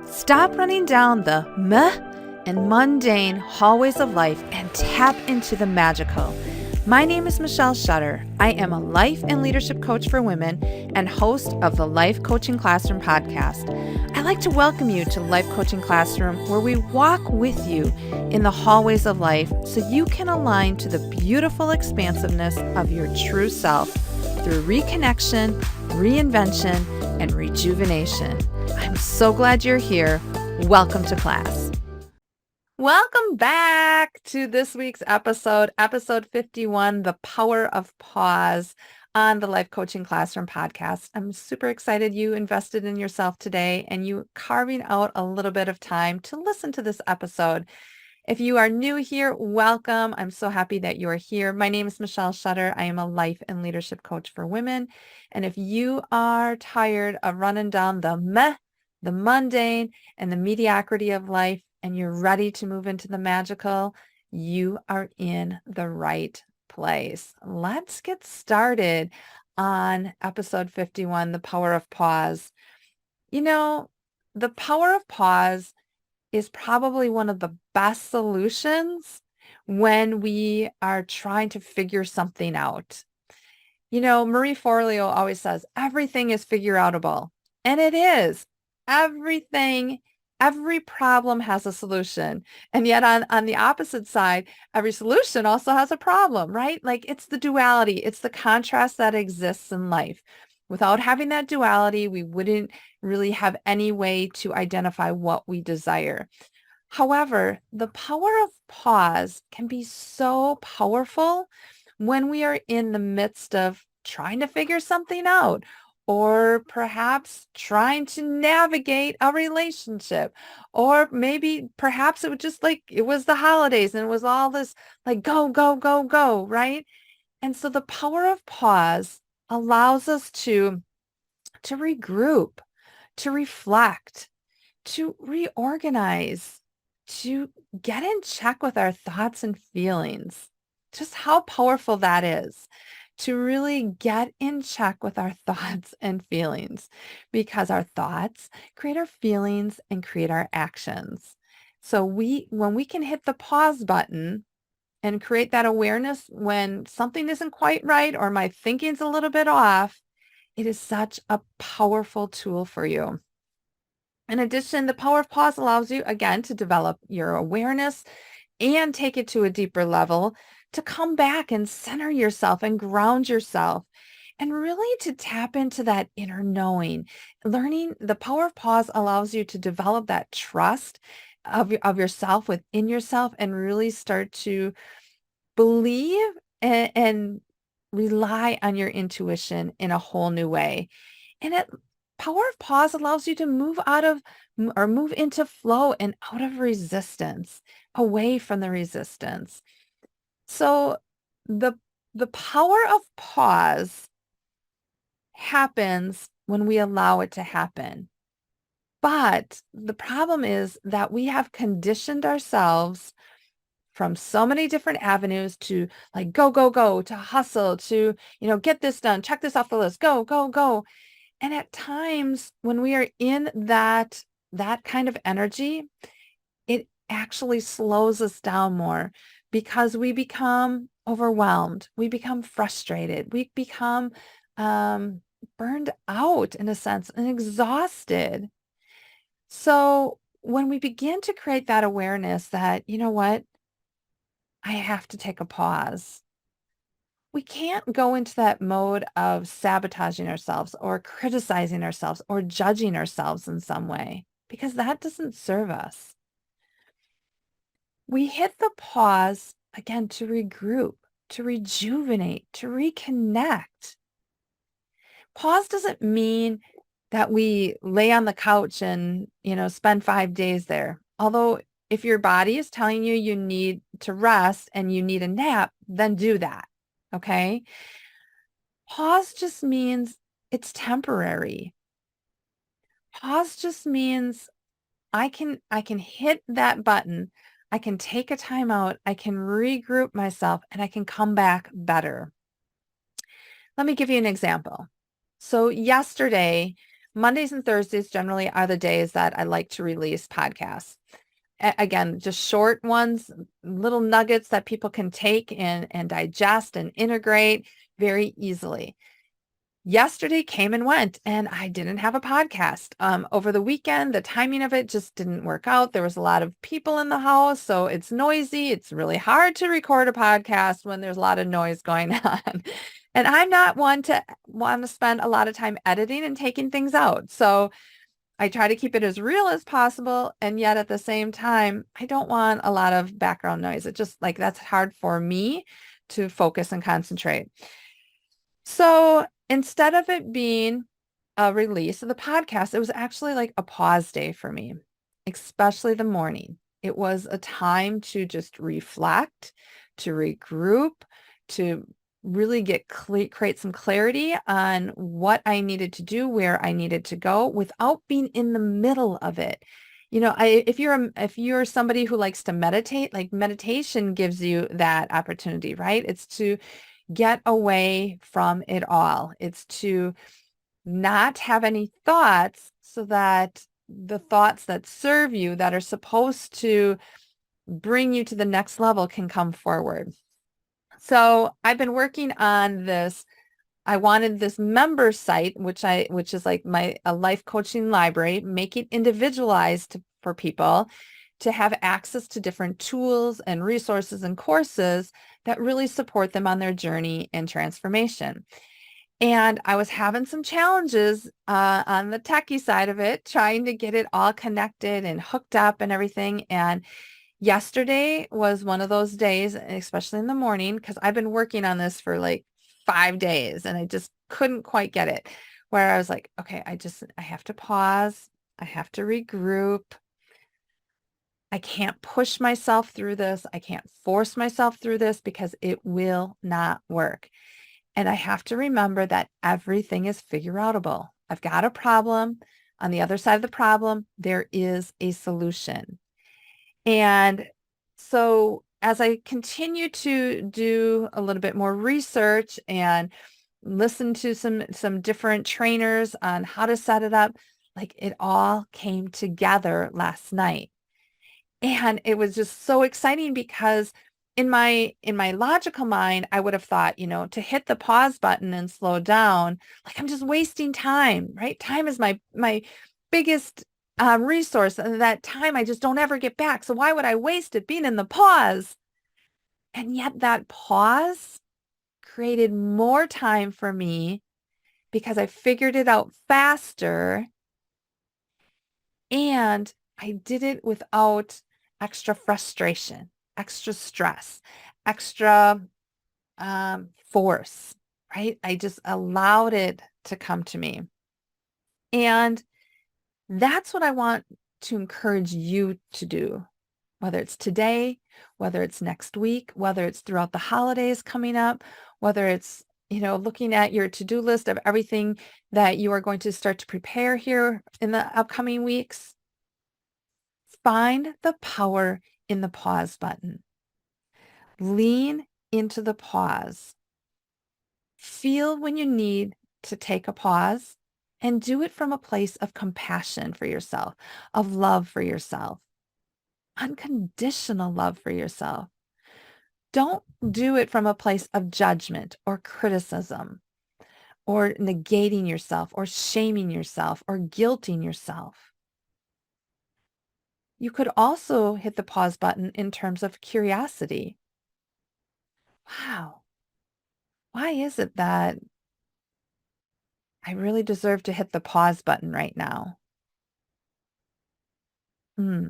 Stop running down the meh and mundane hallways of life and tap into the magical. My name is Michelle Shutter. I am a life and leadership coach for women and host of the Life Coaching Classroom podcast. I like to welcome you to Life Coaching Classroom, where we walk with you in the hallways of life so you can align to the beautiful expansiveness of your true self through reconnection, reinvention, and rejuvenation. I'm so glad you're here. Welcome to class. Welcome back to this week's episode 51, The Power of Pause on the Life Coaching Classroom podcast. I'm super excited you invested in yourself today and you carving out a little bit of time to listen to this episode. If you are new here, welcome. I'm so happy that you are here. My name is Michelle Shutter. I am a life and leadership coach for women. And if you are tired of running down the meh, the mundane, and the mediocrity of life, and you're ready to move into the magical, you are in the right place. Let's get started on episode 51, The Power of Pause. You know, the power of pause is probably one of the best solutions when we are trying to figure something out. You know, Marie Forleo always says, everything is figure outable. And it is. Everything, every problem has a solution. And yet on the opposite side, every solution also has a problem, right? Like it's the duality, it's the contrast that exists in life. Without having that duality, we wouldn't really have any way to identify what we desire. However, the power of pause can be so powerful when we are in the midst of trying to figure something out, or perhaps trying to navigate a relationship, or maybe perhaps it was just like it was the holidays and it was all this like go, go, go, go, right? And so the power of pause allows us to regroup, to reflect, to reorganize, to get in check with our thoughts and feelings. Just how powerful that is to really get in check with our thoughts and feelings, because our thoughts create our feelings and create our actions. So when we can hit the pause button and create that awareness when something isn't quite right or my thinking's a little bit off, it is such a powerful tool for you. In addition, the power of pause allows you, again, to develop your awareness and take it to a deeper level, to come back and center yourself and ground yourself, and really to tap into that inner knowing. Learning the power of pause allows you to develop that trust of yourself within yourself and really start to believe and rely on your intuition in a whole new way. And it power of pause allows you to move into flow and out of resistance, away from the resistance. So the the power of pause happens when we allow it to happen. But the problem is that we have conditioned ourselves from so many different avenues to like go, go, go, to hustle, to, get this done, check this off the list, go, go, go. And at times when we are in that kind of energy, it actually slows us down more because we become overwhelmed, we become frustrated, we become burned out in a sense and exhausted. So when we begin to create that awareness that, you know what, I have to take a pause, we can't go into that mode of sabotaging ourselves or criticizing ourselves or judging ourselves in some way, because that doesn't serve us. We hit the pause again to regroup, to rejuvenate, to reconnect. Pause doesn't mean that we lay on the couch and, spend 5 days there. Although if your body is telling you you need to rest and you need a nap, then do that. Okay. Pause just means it's temporary. Pause just means I can hit that button. I can take a time out. I can regroup myself and I can come back better. Let me give you an example. So yesterday Mondays and Thursdays generally are the days that I like to release podcasts. Again, just short ones, little nuggets that people can take and digest and integrate very easily. Yesterday came and went, and I didn't have a podcast. Over the weekend, the timing of it just didn't work out. There was a lot of people in the house, so it's noisy. It's really hard to record a podcast when there's a lot of noise going on. And I'm not one to want to spend a lot of time editing and taking things out. So I try to keep it as real as possible. And yet at the same time, I don't want a lot of background noise. It just like that's hard for me to focus and concentrate. So instead of it being a release of the podcast, it was actually like a pause day for me, especially the morning. It was a time to just reflect, to regroup, to really create some clarity on what I needed to do, where I needed to go without being in the middle of it. If you're somebody who likes to meditate, like meditation gives you that opportunity, right? It's to get away from it all. It's to not have any thoughts so that the thoughts that serve you, that are supposed to bring you to the next level, can come forward. So I've been working on this. I wanted this member site, which is like a life coaching library, make it individualized for people to have access to different tools and resources and courses that really support them on their journey and transformation. And I was having some challenges on the techie side of it, trying to get it all connected and hooked up and everything. And yesterday was one of those days, especially in the morning, because I've been working on this for like 5 days and I just couldn't quite get it, where I was like, okay, I have to pause. I have to regroup. I can't push myself through this. I can't force myself through this because it will not work. And I have to remember that everything is figure outable. I've got a problem. On the other side of the problem, there is a solution. And so as I continue to do a little bit more research and listen to some different trainers on how to set it up, like it all came together last night. And it was just so exciting because in my logical mind, I would have thought, to hit the pause button and slow down, like I'm just wasting time, right? Time is my biggest resource, and that time I just don't ever get back. So why would I waste it being in the pause? And yet that pause created more time for me because I figured it out faster, and I did it without extra frustration, extra stress, extra force, right? I just allowed it to come to me. And that's what I want to encourage you to do, whether it's today, whether it's next week, whether it's throughout the holidays coming up, whether it's, looking at your to-do list of everything that you are going to start to prepare here in the upcoming weeks. Find the power in the pause button. Lean into the pause. Feel when you need to take a pause and do it from a place of compassion for yourself, of love for yourself, unconditional love for yourself. Don't do it from a place of judgment or criticism or negating yourself or shaming yourself or guilting yourself. You could also hit the pause button in terms of curiosity. Wow, why is it that I really deserve to hit the pause button right now? Hmm.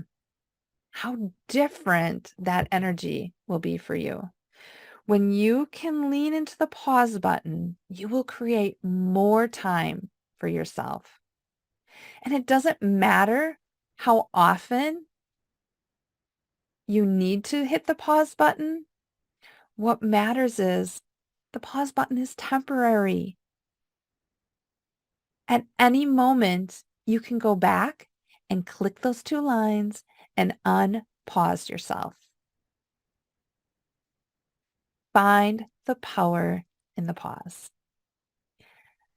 How different that energy will be for you. When you can lean into the pause button, you will create more time for yourself. And it doesn't matter how often you need to hit the pause button. What matters is the pause button is temporary. At any moment, you can go back and click those two lines and unpause yourself. Find the power in the pause.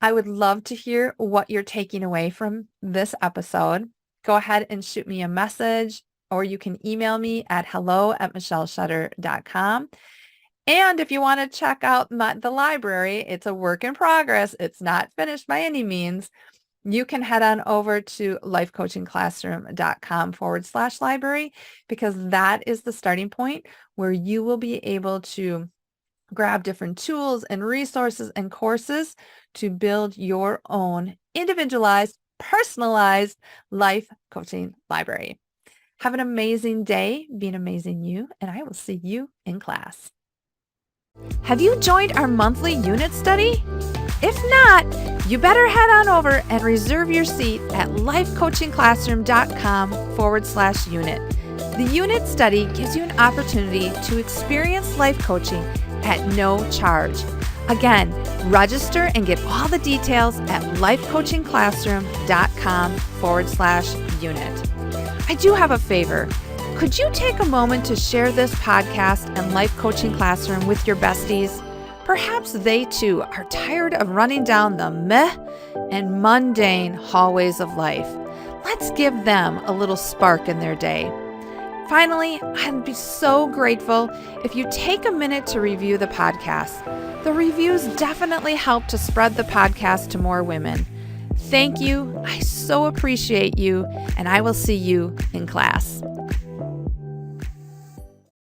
I would love to hear what you're taking away from this episode. Go ahead and shoot me a message, or you can email me at hello@michelleshutter.com. And if you want to check out the library, it's a work in progress. It's not finished by any means. You can head on over to lifecoachingclassroom.com/library, because that is the starting point where you will be able to grab different tools and resources and courses to build your own individualized, personalized life coaching library. Have an amazing day, be an amazing you, and I will see you in class. Have you joined our monthly unit study? If not, you better head on over and reserve your seat at lifecoachingclassroom.com/unit. The unit study gives you an opportunity to experience life coaching at no charge. Again, register and get all the details at lifecoachingclassroom.com/unit. I do have a favor. Could you take a moment to share this podcast and Life Coaching Classroom with your besties? Perhaps they too are tired of running down the meh and mundane hallways of life. Let's give them a little spark in their day. Finally, I'd be so grateful if you take a minute to review the podcast. The reviews definitely help to spread the podcast to more women. Thank you. I so appreciate you, and I will see you in class.